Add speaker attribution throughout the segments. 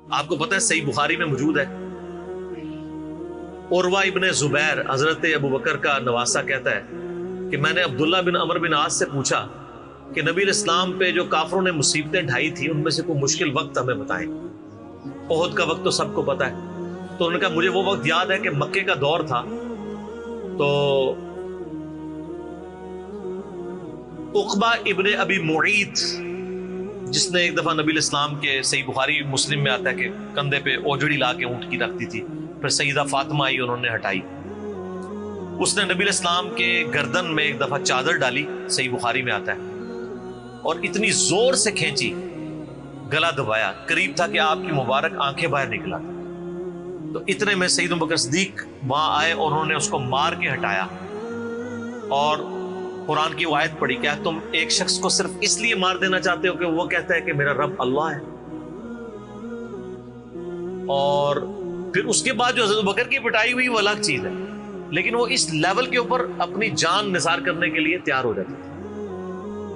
Speaker 1: آپ کو پتہ ہے صحیح بخاری میں موجود ہے، عروہ ابن زبیر حضرت ابو بکر کا نواسہ کہتا ہے کہ میں نے عبداللہ بن عمر بن عاص سے پوچھا کہ نبی علیہ السلام پہ جو کافروں نے مصیبتیں ڈھائی تھی ان میں سے کوئی مشکل وقت ہمیں بتائیں۔ احد کا وقت تو سب کو پتہ ہے، تو انہوں نے کہا مجھے وہ وقت یاد ہے کہ مکے کا دور تھا، تو عقبہ ابن ابی معیط جس نے ایک دفعہ نبی علیہ السلام کے، صحیح بخاری مسلم میں آتا ہے کہ کندھے پہ اوجڑی لا کے اونٹ کی رکھتی تھی، پھر سیدہ فاطمہ آئی انہوں نے ہٹائی، اس نے نبی علیہ السلام کے گردن میں ایک دفعہ چادر ڈالی، صحیح بخاری میں آتا ہے، اور اتنی زور سے کھینچی گلا دبایا، قریب تھا کہ آپ کی مبارک آنکھیں باہر نکلا تھا۔ تو اتنے میں سیدنا ابو بکر صدیق وہاں آئے اور انہوں نے اس کو مار کے ہٹایا اور قرآن کی وہ آیت پڑھی، کیا تم ایک شخص کو صرف اس لیے مار دینا چاہتے ہو کہ وہ کہتا ہے کہ میرا رب اللہ ہے؟ اور پھر اس کے بعد جو حضرت ابو بکر کی پٹائی ہوئی وہ الگ چیز ہے، لیکن وہ اس لیول کے اوپر اپنی جان نثار کرنے کے لیے تیار ہو جاتے تھے۔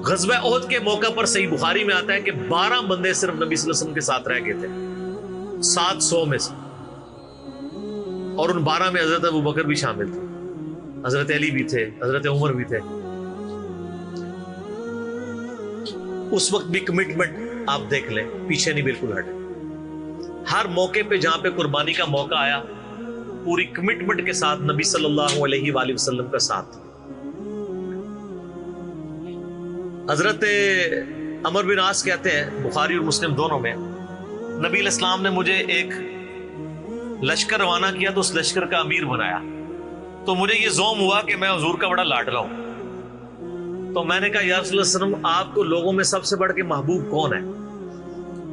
Speaker 1: غزوہ احد کے موقع پر صحیح بخاری میں آتا ہے کہ 12 بندے صرف نبی صلی اللہ علیہ وسلم کے ساتھ رہ گئے تھے 700 میں سے، اور ان 12 میں حضرت ابو بکر بھی شامل تھے، حضرت علی بھی تھے، حضرت عمر بھی تھے۔ اس وقت بھی کمٹمنٹ آپ دیکھ لیں، پیچھے نہیں بالکل ہٹے، ہر موقع پہ جہاں پہ قربانی کا موقع آیا پوری کمٹمنٹ کے ساتھ نبی صلی اللہ علیہ وآلہ وسلم کا ساتھ۔ حضرت عمر بن عاص کہتے ہیں بخاری اور مسلم دونوں میں، نبی علیہ السلام نے مجھے ایک لشکر روانہ کیا تو اس لشکر کا امیر بنایا، تو مجھے یہ زوم ہوا کہ میں حضور کا بڑا لاڈلا ہوں، تو میں نے کہا یا رسول اللہ صلی اللہ علیہ وسلم آپ کو لوگوں میں سب سے بڑھ کے محبوب کون ہے؟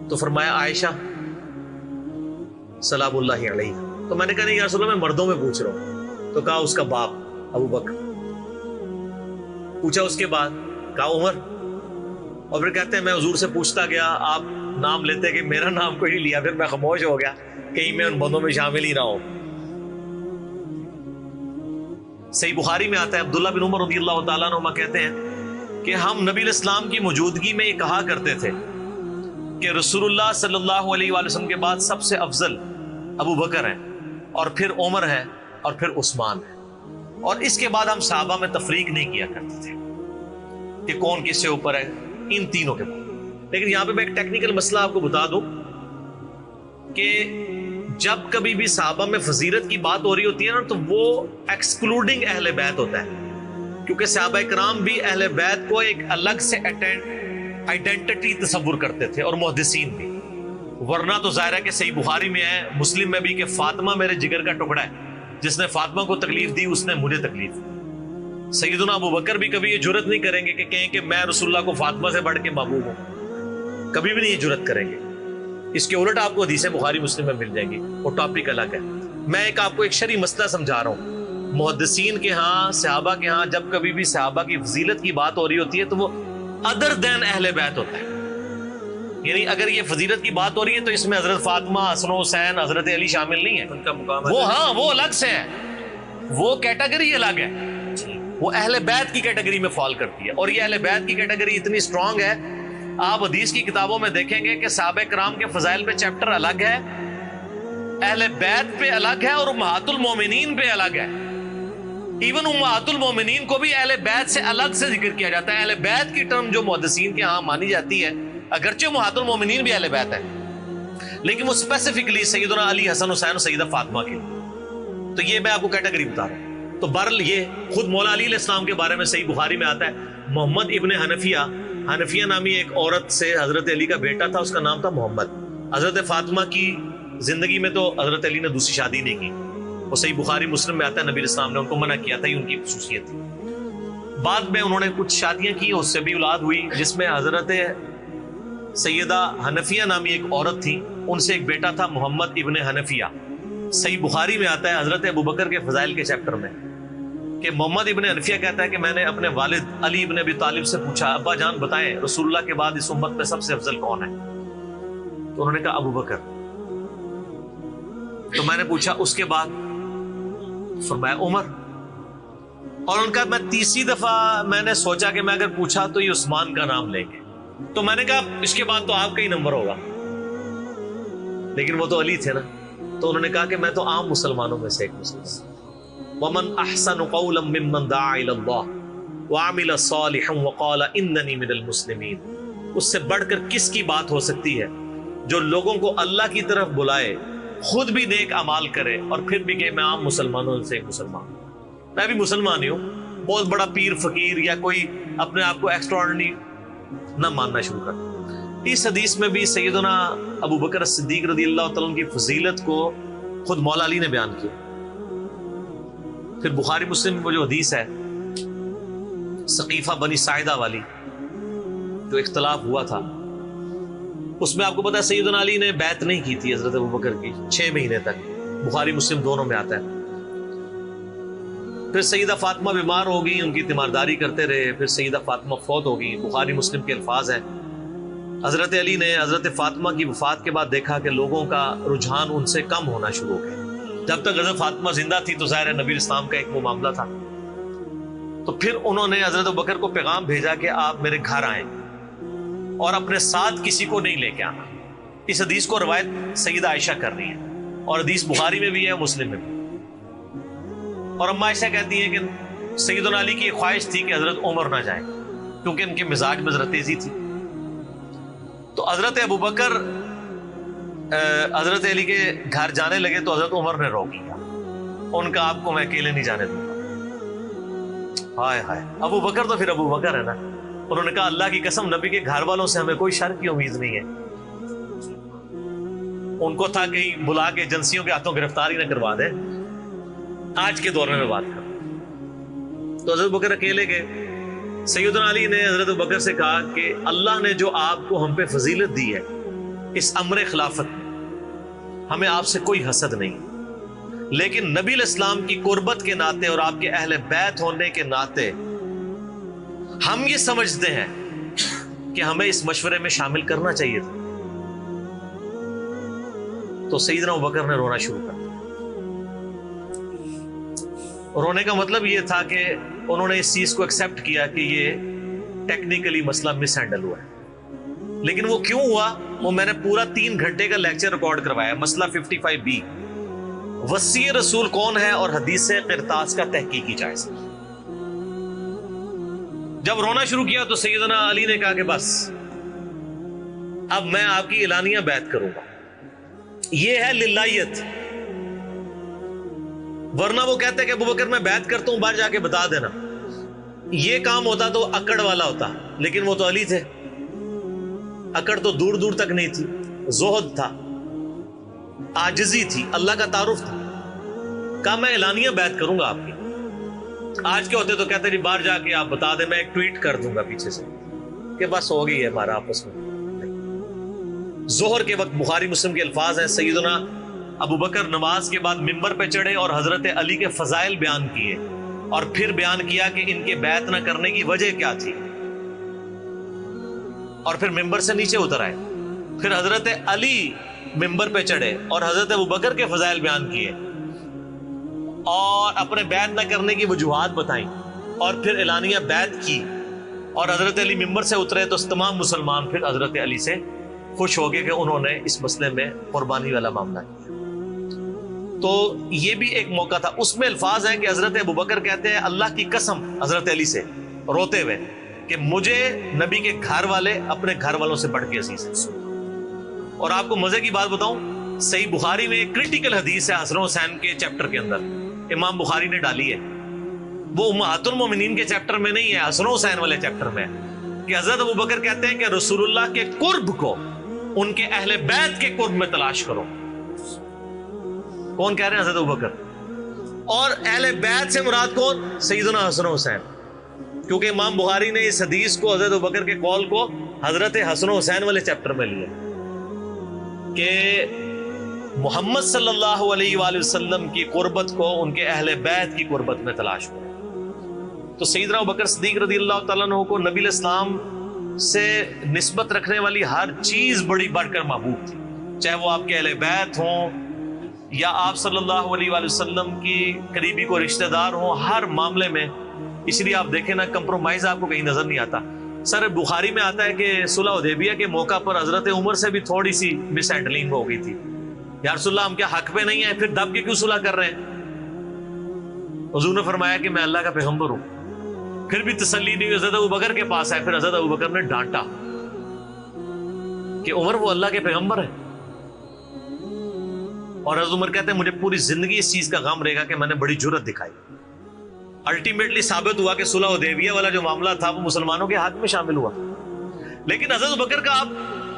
Speaker 1: تو فرمایا عائشہ سلام اللہ علیہ۔ تو میں نے کہا نہیں یا رسول اللہ میں مردوں میں پوچھ رہا ہوں، تو کہا اس کا باپ ابو بکر۔ پوچھا اس کے بعد، کہا عمر، اور پھر کہتے ہیں میں حضور سے پوچھتا گیا، آپ نام لیتے کہ میرا نام کوئی نہیں لیا، پھر میں خاموش ہو گیا کہیں میں ان بندوں میں شامل ہی نہ ہوں۔ صحیح بخاری میں آتا ہے عبداللہ بن عمر رضی اللہ تعالیٰ عنہما کہتے ہیں کہ ہم نبی علیہ السلام کی موجودگی میں یہ کہا کرتے تھے کہ رسول اللہ صلی اللہ علیہ وآلہ وسلم کے بعد سب سے افضل ابو بکر ہیں، اور پھر عمر ہے، اور پھر عثمان ہے، اور اس کے بعد ہم صحابہ میں تفریق نہیں کیا کرتے تھے کہ کون کس سے اوپر ہے، ان تینوں کے بعد۔ لیکن یہاں پہ میں ایک ٹیکنیکل مسئلہ آپ کو بتا دوں کہ جب کبھی بھی صحابہ میں فضیلت کی بات ہو رہی ہوتی ہے نا تو وہ ایکسکلوڈنگ اہل بیت ہوتا ہے، کیونکہ صحابہ کرام بھی اہل بیت کو ایک الگ سے آئیڈینٹی تصور کرتے تھے، اور محدثین بھی، ورنہ تو ظاہر ہے کہ صحیح بخاری میں ہے، مسلم میں بھی، کہ فاطمہ میرے جگر کا ٹکڑا ہے، جس نے فاطمہ کو تکلیف دی اس نے مجھے تکلیف دی۔ سیدنا ابو بکر بھی کبھی یہ جرت نہیں کریں گے کہ کہیں کہ میں رسول اللہ کو فاطمہ سے بڑھ کے محبوب ہوں، کبھی بھی نہیں یہ جرت کریں گے۔ اس کے الٹ آپ کو حدیثیں بخاری مسلم میں مل جائیں گی، وہ ٹاپک الگ ہے۔ میں آپ کو ایک شرعی مسئلہ سمجھا رہا ہوں، محدثین کے ہاں، صحابہ کے ہاں جب کبھی بھی صحابہ کی فضیلت کی بات ہو رہی ہوتی ہے تو وہ ادر دین اہل بیت ہوتا ہے، یعنی اگر یہ فضیلت کی بات ہو رہی ہے تو اس میں حضرت فاطمہ، حسن و حسین، حضرت علی شامل نہیں ہے، ان کا مقام وہ ہاں وہ الگ سے ہے، وہ کیٹیگری الگ ہے، وہ اہل بیت کی کیٹیگری میں فال کرتی ہے، اور یہ اہل بیت کی کیٹیگری اتنی سٹرونگ ہے، آپ حدیث کی کتابوں میں دیکھیں گے کہ صحابہ کرام کے فضائل پہ چیپٹر الگ ہے، اہل بیت پہ الگ ہے، اور امہات المومنین پہ الگ ہے۔ ایون امہات المومنین کو بھی اہل بیت سے الگ سے ذکر کیا جاتا ہے۔ اہل بیت کی ٹرم جو محدثین کے ہاں مانی جاتی ہے، اگرچہ امہات المومنین بھی اہل بیت ہے، لیکن وہ اسپیسیفکلی سیدنا علی، حسن حسین اور سیدہ فاطمہ کے، تو یہ میں آپ کو کیٹیگری بتا رہا ہوں۔ تو بہرحال یہ خود مولا علی علیہ السلام کے بارے میں صحیح بخاری میں آتا ہے، محمد ابن حنفیہ نامی ایک عورت سے حضرت علی کا بیٹا تھا، اس کا نام تھا محمد۔ حضرت فاطمہ کی زندگی میں تو حضرت علی نے دوسری شادی نہیں کی، وہ صحیح بخاری مسلم میں آتا ہے، نبی علیہ السلام نے ان کو منع کیا تھا، یہ ان کی خصوصیت تھی۔ بعد میں انہوں نے کچھ شادیاں کی، اس سے بھی اولاد ہوئی، جس میں حضرت سیدہ حنفیہ نامی ایک عورت تھی، ان سے ایک بیٹا تھا محمد ابن حنفیہ۔ صحیح بخاری میں آتا ہے حضرت ابو بکر کے فضائل کے چیپٹر میں کہ محمد ابن حنفیہ کہتا ہے کہ میں نے اپنے والد علی ابن ابی طالب سے پوچھا، ابا جان بتائیں رسول اللہ کے بعد اس امت میں سب سے افضل کون ہے؟ تو انہوں نے کہا ابو بکر۔ تو میں نے پوچھا اس کے بعد؟ فرمایا عمر۔ اور ان کا میں تیسری دفعہ میں نے سوچا کہ میں اگر پوچھا تو یہ عثمان کا نام لیں گے، تو میں نے کہا اس کے بعد تو آپ کا ہی نمبر ہوگا، لیکن وہ تو علی تھے نا، تو انہوں نے کہا کہ میں تو عام مسلمانوں میں سے ایک مسلمان۔ وَمَنْ أَحْسَنُ قَوْلًا مِّمَّنْ دَعَا إِلَى اللَّهِ وَعَمِلَ صَالِحًا وَقَالَ إِنَّنِي مِنَ الْمُسْلِمِينَ۔ اس سے بڑھ کر کس کی بات ہو سکتی ہے جو لوگوں کو اللہ کی طرف بلائے، خود بھی نیک اعمال کرے اور پھر بھی کہ میں عام مسلمانوں سے ایک مسلمان ہوں، میں بھی مسلمان ہی ہوں، بہت بڑا پیر فقیر یا کوئی اپنے آپ کو ایکسٹراڈنری نہ ماننا شروع کر۔ اس حدیث میں بھی سیدنا ابو بکر صدیق رضی اللہ تعالیٰ عنہ کی فضیلت کو خود مولا علی نے بیان کیا۔ پھر بخاری مسلم میں وہ جو حدیث ہے سقیفہ بنی ساعدہ والی، جو اختلاف ہوا تھا، اس میں آپ کو پتا ہے سیدنا علی نے بیعت نہیں کی تھی حضرت ابو بکر کی 6 مہینے تک، بخاری مسلم دونوں میں آتا ہے۔ پھر سیدہ فاطمہ بیمار ہو گئی، ان کی تیمارداری کرتے رہے، پھر سیدہ فاطمہ فوت ہو گئی۔ بخاری مسلم کے الفاظ ہیں، حضرت علی نے حضرت فاطمہ کی وفات کے بعد دیکھا کہ لوگوں کا رجحان ان سے کم ہونا شروع ہو گیا۔ جب تک حضرت فاطمہ زندہ تھی تو ظاہر ہے نبی اسلام کا ایک وہ معاملہ تھا، تو پھر انہوں نے حضرت ابو بکر کو پیغام بھیجا کہ آپ میرے گھر آئیں اور اپنے ساتھ کسی کو نہیں لے کے آنا۔ اس حدیث کو روایت سیدہ عائشہ کر رہی ہے اور حدیث بخاری میں بھی ہے، مسلم میں بھی۔ اور اما عائشہ کہتی ہیں کہ سیدنا علی کی ایک خواہش تھی کہ حضرت عمر نہ جائیں کیونکہ ان کے مزاج میں ذرا تیزی تھی، تو حضرت ابو بکر حضرت علی کے گھر جانے لگے تو حضرت عمر نے روک لیا، ان کا آپ کو میں اکیلے نہیں جانے دوں گا۔ ہائے ہائے، ابو بکر تو پھر ابو بکر ہے نا، انہوں نے کہا اللہ کی قسم نبی کے گھر والوں سے ہمیں کوئی شر کی امید نہیں ہے۔ ان کو تھا کہ بلا کے ایجنسیوں کے ہاتھوں گرفتاری نہ کروا دیں، آج کے دور میں بات کر۔ تو حضرت بکر اکیلے گئے۔ سیدنا علی نے حضرت بکر سے کہا کہ اللہ نے جو آپ کو ہم پہ فضیلت دی ہے اس امر خلافت میں، ہمیں آپ سے کوئی حسد نہیں، لیکن نبی الاسلام کی قربت کے ناطے اور آپ کے اہل بیت ہونے کے ناطے ہم یہ سمجھتے ہیں کہ ہمیں اس مشورے میں شامل کرنا چاہیے تھا۔ تو سیدنا ابوبکر نے رونا شروع کر دیا۔ رونے کا مطلب یہ تھا کہ انہوں نے اس چیز کو ایکسپٹ کیا کہ یہ ٹیکنیکلی مسئلہ مس ہینڈل ہوا ہے، لیکن وہ کیوں ہوا وہ میں نے پورا 3 گھنٹے کا لیکچر ریکارڈ کروایا، مسئلہ 55B، وصی رسول کون ہے اور حدیث قرطاس کا تحقیقی جائزہ۔ جب رونا شروع کیا تو سیدنا علی نے کہا کہ بس اب میں آپ کی اعلانیہ بیعت کروں گا، یہ ہے للہیت، ورنہ وہ کہتے کہ ابوبکر میں بیعت کرتا ہوں باہر جا کے بتا دینا، یہ کام ہوتا تو اکڑ والا ہوتا، لیکن وہ تو علی تھے، اکڑ تو دور دور تک نہیں تھی، زہد تھا، عاجزی تھی، اللہ کا تعارف تھا۔ کہا میں اعلانیہ بیعت کروں گا آپ کی۔ آج کے ہوتے تو کہتے جی باہر جا کے آپ بتا دیں، میں ایک ٹویٹ کر دوں گا پیچھے سے کہ بس ہو گئی ہے ہمارا آپس میں۔ ظہر کے وقت بخاری مسلم کے الفاظ ہیں، سیدنا ابو بکر نماز کے بعد ممبر پہ چڑھے اور حضرت علی کے فضائل بیان کیے اور پھر بیان کیا کہ ان کے بیعت نہ کرنے کی وجہ کیا تھی، اور پھر ممبر سے نیچے اتر آئے۔ پھر حضرت علی ممبر پہ چڑھے اور حضرت ابو بکر کے فضائل بیان کیے اور اپنے بیعت نہ کرنے کی وجوہات بتائیں، اور پھر اعلانیہ بیعت کی، اور حضرت علی ممبر سے اترے تو تمام مسلمان پھر حضرت علی سے خوش ہو گئے کہ انہوں نے اس مسئلے میں قربانی والا معاملہ کیا۔ تو یہ بھی ایک موقع تھا۔ اس میں الفاظ ہیں کہ حضرت ابوبکر کہتے ہیں اللہ کی قسم حضرت علی سے روتے ہوئے کہ مجھے نبی کے گھر والے اپنے گھر والوں سے بڑھ کے عزیز ہیں۔ اور آپ کو مزے کی بات بتاؤں، صحیح بخاری میں ایک کریٹیکل حدیث ہے حسن حسین کے چیپٹر کے اندر، امام بخاری نے ڈالی ہے، وہ امہات المومنین کے چیپٹر میں نہیں ہے، حسن حسین والے چیپٹر میں ہے، کہ حضرت ابوبکر کہتے ہیں کہ رسول اللہ کے قرب کو ان کے اہل بیت کے قرب میں تلاش کرو۔ کون کہہ رہے ہیں؟ حضرت ابوبکر۔ اور اہل بیت سے مراد کون؟ سیدنا حسن حسین، کیونکہ امام بخاری نے اس حدیث کو حضرت ابوبکر کے قول کو حضرت حسن حسین والے چیپٹر میں لیا کہ محمد صلی اللہ علیہ وآلہ وسلم کی قربت کو ان کے اہل بیت کی قربت میں تلاش کرو۔ تو سیدنا ابوبکر صدیق رضی اللہ تعالیٰ عنہ کو نبی الاسلام سے نسبت رکھنے والی ہر چیز بڑی بڑھ کر محبوب تھی، چاہے وہ آپ کے اہل بیت ہوں یا آپ صلی اللہ علیہ وآلہ وسلم کی قریبی کو رشتہ دار ہوں، ہر معاملے میں۔ اس لیے آپ دیکھیں نا، کمپرومائز آپ کو کہیں نظر نہیں آتا۔ سر بخاری میں آتا ہے کہ صلح حدیبیہ کے موقع پر حضرت عمر سے بھی تھوڑی سی مس ہینڈلنگ ہو گئی تھی، یا رسول اللہ ہم کیا حق پہ نہیں ہیں، پھر دب کے کیوں صلح کر رہے ہیں؟ حضور نے فرمایا کہ میں اللہ کا پیغمبر ہوں۔ پھر بھی تسلی نہیں، حضرت ابوبکر کے پاس آئے، پھر حضرت ابوبکر نے ڈانٹا کہ عمر وہ اللہ کے پیغمبر ہے۔ اور حضرت عمر کہتے ہیں مجھے پوری زندگی اس چیز کا غم رہے گا کہ میں نے بڑی جرأت دکھائی۔ الٹیمیٹلی ثابت ہوا کہ صلح حدیبیہ والا جو معاملہ تھا وہ مسلمانوں کے حق میں شامل ہوا، لیکن حضرت ابوبکر کا آپ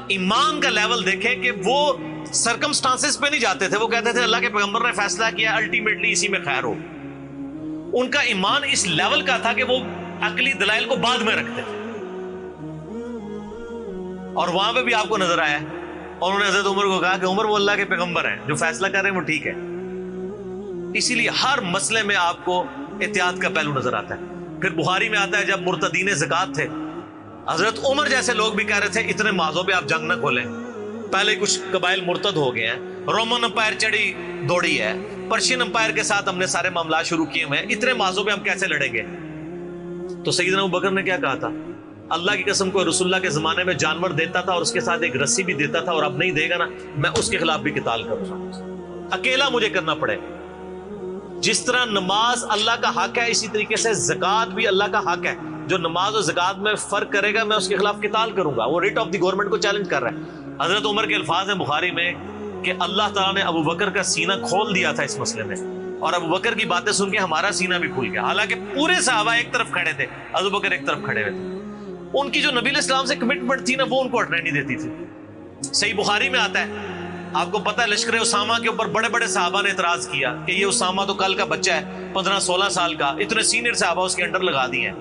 Speaker 1: ایمان کا لیول دیکھیں کہ وہ سرکمسٹانسز پہ نہیں جاتے تھے، وہ کہتے تھے اللہ کے پیغمبر نے فیصلہ کیا، الٹیمیٹلی اسی میں خیر ہو۔ ان کا ایمان اس لیول کا تھا کہ وہ عقلی دلائل کو بعد میں رکھتے تھے، اور وہاں پہ بھی آپ کو نظر آیا ہے۔ اور انہوں نے حضرت عمر کو کہا کہ عمر وہ اللہ کے پیغمبر ہیں، جو فیصلہ کر رہے ہیں وہ ٹھیک ہے۔ اسی لیے ہر مسئلے میں آپ کو احتیاط کا پہلو نظر آتا ہے۔ پھر بخاری میں آتا ہے جب مرتدین زکات تھے، حضرت عمر جیسے لوگ بھی کہہ رہے تھے اتنے معاذوں پہ آپ جنگ نہ کھولیں، پہلے کچھ قبائل مرتد ہو گئے ہیں، رومن امپائر چڑھی دوڑی ہے، پرشین امپائر کے ساتھ ہم نے سارے معاملات شروع کیے ہوئے ہیں، اتنے معاذوں پہ ہم کیسے لڑیں گے؟ تو سیدنا ابوبکر نے کیا کہا تھا؟ اللہ کی قسم کو رسول اللہ کے زمانے میں جانور دیتا تھا اور اس کے ساتھ ایک رسی بھی دیتا تھا، اور اب نہیں دے گا نا میں اس کے خلاف بھی قتال کروں گا، اکیلا مجھے کرنا پڑے۔ جس طرح نماز اللہ کا حق ہے، اسی طریقے سے زکات بھی اللہ کا حق ہے۔ جو نماز اور زکات میں فرق کرے گا میں اس کے خلاف قتال کروں گا۔ وہ ریٹ آف دی گورنمنٹ کو چیلنج کر رہا ہے۔ حضرت عمر کے الفاظ ہیں بخاری میں کہ اللہ تعالیٰ نے ابوبکر کا سینہ کھول دیا تھا اس مسئلے میں، اور ابوبکر کی باتیں سن کے ہمارا سینہ بھی کھل گیا، حالانکہ پورے صحابہ ایک طرف کھڑے تھے، ابوبکر ایک طرف کھڑے ہوئے تھے۔ ان کی جو نبی علیہ السلام سے کمٹمنٹ تھی نا وہ ان کو ہٹنے نہیں دیتی تھی۔ صحیح بخاری میں آتا ہے، آپ کو پتہ ہے لشکر اسامہ کے اوپر بڑے بڑے صحابہ نے اعتراض کیا کہ یہ اسامہ تو کل کا بچہ ہے 15-16 سال کا، اتنے سینئر صحابہ اس کے انڈر لگا دیے ہیں۔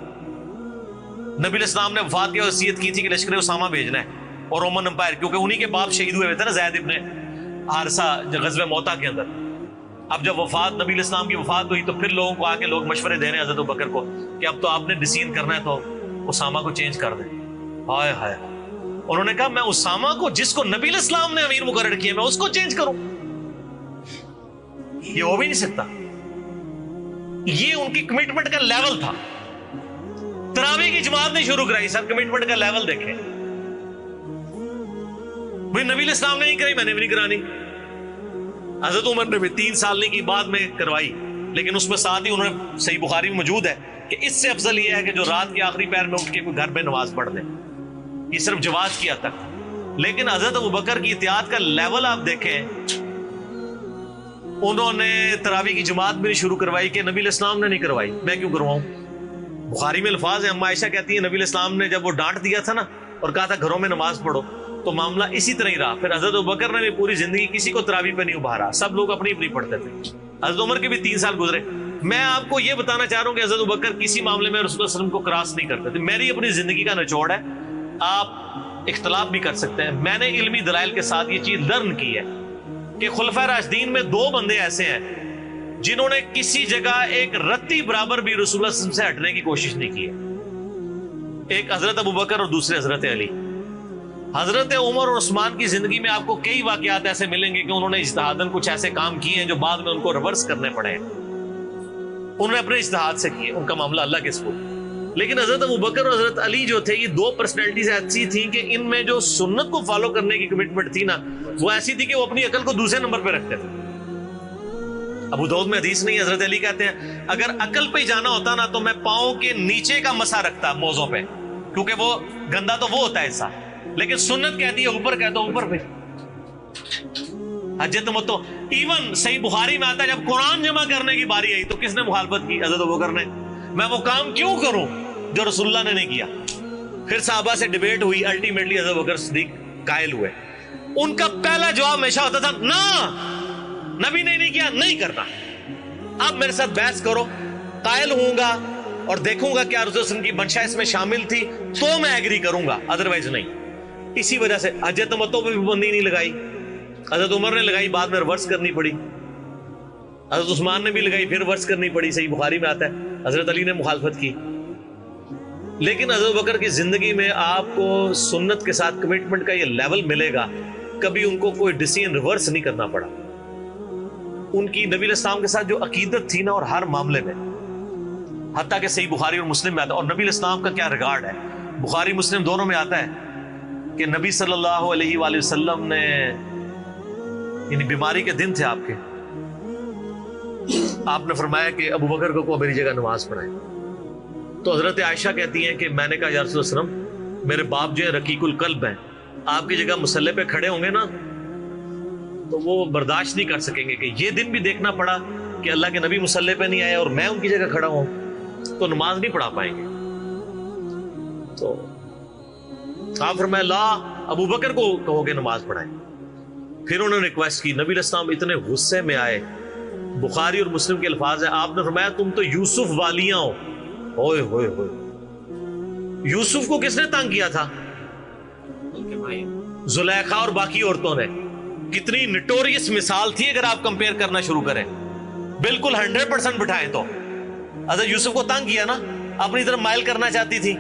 Speaker 1: نبی علیہ السلام نے وفات کی وصیت کی تھی کہ لشکر اسامہ بھیجنا ہے، اور رومن امپائر کیونکہ انہی کے باپ شہید ہوئے تھے نا، زید ابن حارثہ غزوہ موتا کے اندر۔ اب جب وفات نبی علیہ السلام کی وفات ہوئی تو پھر لوگوں کو آ کے لوگ مشورے دے رہے ہیں حضرت ابوبکر کو کہ اب تو آپ نے ڈیسیژن کرنا ہے تو اسامہ کو چینج کر دیں۔ ہائے ہائے، انہوں نے کہا میں اسامہ کو جس کو نبی علیہ السلام نے امیر مقرر کیا میں اس کو چینج کروں؟ یہ ہو بھی نہیں سکتا۔ یہ ان کی کمٹمنٹ کا لیول تھا۔ تراویح کی جماعت نہیں شروع کرائی، سر کمٹمنٹ کا لیول دیکھیں۔ بھئی نبی علیہ السلام نے نہیں کرائی، میں نے بھی نہیں کرانی۔ حضرت عمر نے بھی 3 سال نہیں کی، بعد میں کروائی، لیکن اس میں ساتھ ہی انہوں نے، صحیح بخاری میں موجود ہے کہ اس سے افضل یہ ہے کہ جو رات کے آخری پہر میں اٹھ کے کوئی گھر میں نماز پڑھ دے، یہ صرف جواز کی حد تک۔ لیکن حضرت ابوبکر کی اطاعت کا لیول آپ دیکھیں، انہوں نے تراویح کی جماعت بھی نہیں شروع کروائی کہ نبی علیہ السلام نے نہیں کروائی، میں کیوں کرواؤں؟ بخاری میں الفاظ ہیں، اما عائشہ کہتی ہیں نبی علیہ السلام نے جب وہ ڈانٹ دیا تھا نا اور کہا تھا گھروں میں نماز پڑھو، تو معاملہ اسی طرح ہی رہا۔ پھر حضرت ابوبکر نے بھی پوری زندگی کسی کو تراویح پہ نہیں ابھارا، سب لوگ اپنی اپنی پڑھتے تھے۔ حضرت عمر کے بھی 3 سال گزرے۔ میں آپ کو یہ بتانا چاہ رہا ہوں کہ حضرت ابوبکر کسی معاملے میں رسول اللہ صلی اللہ علیہ وسلم کو کراس نہیں کرتے تھے۔ میری اپنی زندگی کا نچوڑ ہے، آپ اختلاف بھی کر سکتے ہیں۔ میں نے علمی دلائل کے ساتھ یہ چیز لرن کی ہے کہ خلفائے راشدین میں 2 بندے ایسے ہیں جنہوں نے کسی جگہ ایک رتی برابر بھی رسول اللہ صلی اللہ علیہ وسلم سے ہٹنے کی کوشش نہیں کی ہے۔ ایک حضرت ابوبکر اور دوسرے حضرت علی۔ حضرت عمر اور عثمان کی زندگی میں آپ کو کئی واقعات ایسے ملیں گے کہ انہوں نے اجتہاداً کچھ ایسے کام کیے ہیں جو بعد میں ان کو ریورس کرنے پڑے ہیں، انہوں نے اپنے اجتہاد سے کیے، ان کا معاملہ اللہ کے سپرد۔ لیکن حضرت ابوبکر اور حضرت علی جو تھے، یہ 2 پرسنالٹیز ایسی تھیں کہ ان میں جو سنت کو فالو کرنے کی کمٹمنٹ تھی نا وہ ایسی تھی کہ وہ اپنی عقل کو دوسرے نمبر پہ رکھتے تھے۔ ابو داؤد میں حدیث نہیں، حضرت علی کہتے ہیں اگر عقل پہ جانا ہوتا نا تو میں پاؤں کے نیچے کا مسا رکھتا موزوں پہ، کیونکہ وہ گندا تو وہ ہوتا ہے ایسا، لیکن سنت کہتی ہے اوپر، کہتا اوپر پہ حج تمتع۔ ایون صحیح بخاری میں آتا ہے جب قرآن جمع کرنے کی باری آئی تو کس نے مخالفت کی؟ حضرت ابوبکر نے۔ میں وہ کام کیوں کروں جو رسول اللہ نے نہیں کیا؟ پھر صحابہ سے ڈیبیٹ ہوئی، الٹیمیٹلی حضرت ابوبکر صدیق قائل ہوئے۔ ان کا پہلا جواب ہمیشہ ہوتا تھا نا، نبی نے نہیں کیا، نہیں کرنا۔ اب میرے ساتھ بحث کرو، قائل ہوں گا اور دیکھوں گا کیا رسول اللہ صلی اللہ علیہ وسلم کی منشا اس میں شامل تھی تو میں ایگری کروں گا، ادروائز نہیں۔ اسی وجہ سے حج تمتع پہ بھی پابندی نہیں لگائی، حضرت عمر نے لگائی، بعد میں ریورس کرنی پڑی، حضرت عثمان نے بھی لگائی، پھر ریورس کرنی پڑی، صحیح بخاری میں آتا ہے حضرت علی نے مخالفت کی۔ لیکن حضرت بکر کی زندگی میں آپ کو سنت کے ساتھ کمٹمنٹ کا یہ لیول ملے گا، کبھی ان کو کوئی ڈیسیژن ریورس نہیں کرنا پڑا۔ ان کی نبی علیہ السلام کے ساتھ جو عقیدت تھی نا، اور ہر معاملے میں، حتیٰ کہ صحیح بخاری اور مسلم میں آتا ہے، اور نبی علیہ السلام کا کیا ریگارڈ ہے، بخاری مسلم دونوں میں آتا ہے کہ نبی صلی اللہ علیہ وآلہ وسلم نے یعنی بیماری کے دن تھے آپ کے، آپ نے فرمایا کہ ابو بکر کو میری جگہ نماز پڑھائے. تو حضرت عائشہ کہتی ہیں کہ میں نے کہا یا رسول اللہ صلی اللہ علیہ وسلم میرے باپ جو ہے رقیق القلب ہیں، آپ کی جگہ مصلی پہ کھڑے ہوں گے نا تو وہ برداشت نہیں کر سکیں گے کہ یہ دن بھی دیکھنا پڑا کہ اللہ کے نبی مصلی پہ نہیں آئے اور میں ان کی جگہ کھڑا ہوں، تو نماز نہیں پڑھا پائیں گے. تو آپ فرمایا لا، ابو بکر کو کہو کہ نماز پڑھائیں. پھر انہوں نے ریکویسٹ کی، نبی علیہ السلام اتنے غصے میں آئے. بخاری اور مسلم کے الفاظ ہیں، آپ نے فرمایا تم تو یوسف والیاں ہو. ہوئے ہوئے ہوئے، یوسف کو کس نے تنگ کیا تھا؟ زلیخا اور باقی عورتوں نے. کتنی نٹوریس مثال تھی اگر آپ کمپیئر کرنا شروع کریں. بالکل 100% بٹھائیں تو حضرت یوسف کو تنگ کیا نا، اپنی طرف مائل کرنا چاہتی تھی.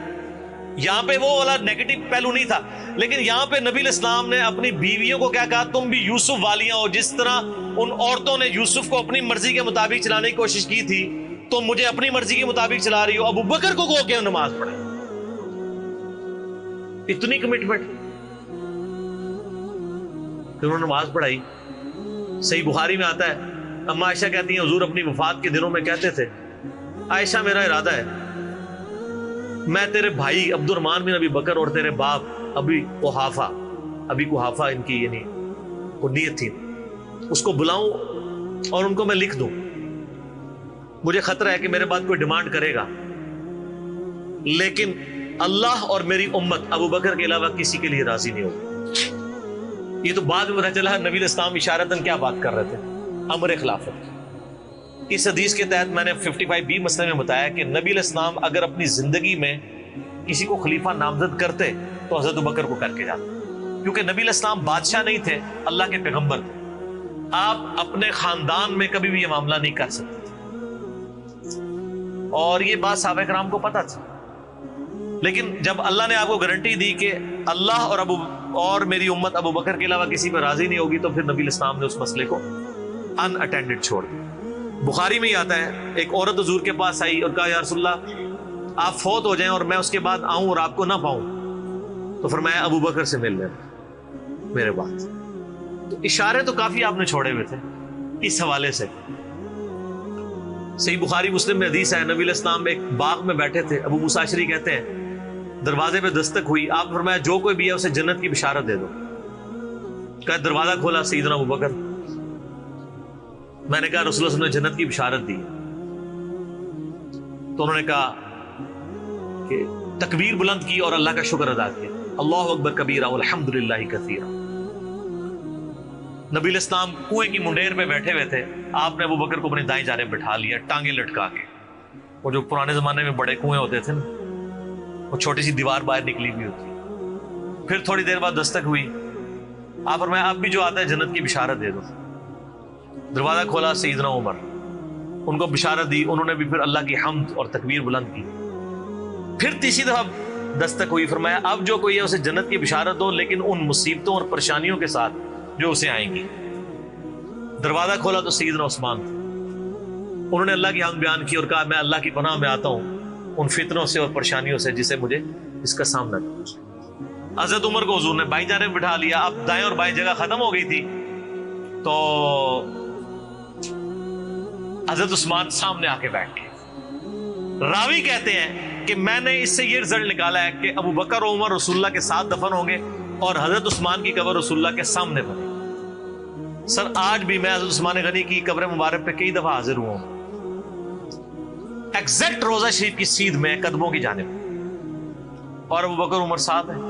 Speaker 1: یہاں پہ وہ والا نیگیٹو پہلو نہیں تھا، لیکن یہاں پہ نبی علیہ السلام نے اپنی بیویوں کو کیا کہا؟ تم بھی یوسف والیاں ہو. جس طرح ان عورتوں نے یوسف کو اپنی مرضی کے مطابق چلانے کی کوشش کی تھی، تو مجھے اپنی مرضی کے مطابق چلا رہی ہو. ابو بکر کو کہو کہ نماز پڑھے. اتنی کمٹمنٹ. پھر انہوں نے نماز پڑھائی. صحیح بخاری میں آتا ہے، اما عائشہ کہتی ہیں حضور اپنی وفات کے دنوں میں کہتے تھے عائشہ میرا ارادہ ہے میں تیرے بھائی عبد الرحمن بن ابی بکر اور تیرے باپ ابی قحافہ ان کی یعنی نیت تھی، اس کو بلاؤں اور ان کو میں لکھ دوں. مجھے خطرہ ہے کہ میرے بعد کوئی ڈیمانڈ کرے گا، لیکن اللہ اور میری امت ابو بکر کے علاوہ کسی کے لیے راضی نہیں ہوگی. یہ تو بعد میں پتہ چلا نبی علیہ السلام اشارتاً کیا بات کر رہے تھے؟ امر خلافت. اس حدیث کے تحت میں نے 55B مسئلے میں بتایا کہ نبی علیہ السلام اگر اپنی زندگی میں کسی کو خلیفہ نامزد کرتے تو حضرت ابوبکر کو کر کے جاتے، کیونکہ نبی علیہ السلام بادشاہ نہیں تھے، اللہ کے پیغمبر تھے. آپ اپنے خاندان میں کبھی بھی یہ معاملہ نہیں کر سکتے تھے، اور یہ بات صحابہ کرام کو پتہ تھی. لیکن جب اللہ نے آپ کو گارنٹی دی کہ اللہ اور میری امت ابو بکر کے علاوہ کسی پہ راضی نہیں ہوگی، تو پھر نبی علیہ السلام نے اس مسئلے کو ان اٹینڈڈ چھوڑ دیا. بخاری میں ہی آتا ہے، ایک عورت حضور کے پاس آئی اور کہا یا رسول اللہ آپ فوت ہو جائیں اور میں اس کے بعد آؤں اور آپ کو نہ پاؤں، تو فرمایا ابو بکر سے مل لینا میرے بعد. تو اشارے تو کافی آپ نے چھوڑے ہوئے تھے اس حوالے سے. صحیح بخاری مسلم میں حدیث ہے، نبی علیہ السلام ایک باغ میں بیٹھے تھے، ابو موسیٰ اشعری کہتے ہیں دروازے پہ دستک ہوئی، آپ فرمایا جو کوئی بھی ہے اسے جنت کی بشارت دے دو. کہا دروازہ کھولا سیدنا ابو بکر. میں نے کہا رسول اللہ صلی اللہ علیہ وسلم نے جنت کی بشارت دی. تو انہوں نے کہا کہ تکبیر بلند کی اور اللہ کا شکر ادا کیا، اللہ اکبر کبیرہ والحمدللہ کثیرہ. نبی علیہ السلام کنویں کی منڈیر پہ بیٹھے ہوئے تھے، آپ نے ابو بکر کو اپنی دائیں جانب بٹھا لیا ٹانگیں لٹکا کے. وہ جو پرانے زمانے میں بڑے کنویں ہوتے تھے نا، وہ چھوٹی سی دیوار باہر نکلی ہوئی ہوتی. پھر تھوڑی دیر بعد دستک ہوئی، آپ فرمایا اب بھی جو آتا ہے جنت کی بشارت دے دو. دروازہ کھولا سیدنا عمر، ان کو بشارت دی. انہوں نے بھی پھر اللہ کی حمد اور تکبیر بلند کی. پھر تیسری دفعہ دستک ہوئی، فرمایا اب جو کوئی ہے اسے جنت کی بشارت دو، لیکن ان مصیبتوں اور پریشانیوں کے ساتھ جو اسے آئیں گی. دروازہ کھولا تو سیدنا عثمان تھے. انہوں نے اللہ کی حمد بیان کی اور کہا میں اللہ کی پناہ میں آتا ہوں ان فتنوں سے اور پریشانیوں سے جسے مجھے اس کا سامنا کرنا. حضرت عمر کو حضور نے بائیں جانب بٹھا لیا. اب دائیں اور بائیں جگہ ختم ہو گئی تھی، تو حضرت عثمان سامنے آ کے بیٹھ گئے. راوی کہتے ہیں کہ میں نے اس سے یہ رزلٹ نکالا ہے کہ ابو بکر و عمر رسول اللہ کے ساتھ دفن ہوں گے اور حضرت عثمان کی قبر رسول اللہ کے سامنے بنے. سر آج بھی میں حضرت عثمان غنی کی قبر مبارک پہ کئی دفعہ حاضر ہوا ہوں، ایگزیکٹ روضہ شریف کی سیدھ میں قدموں کی جانب، اور ابو بکر عمر ساتھ ہیں.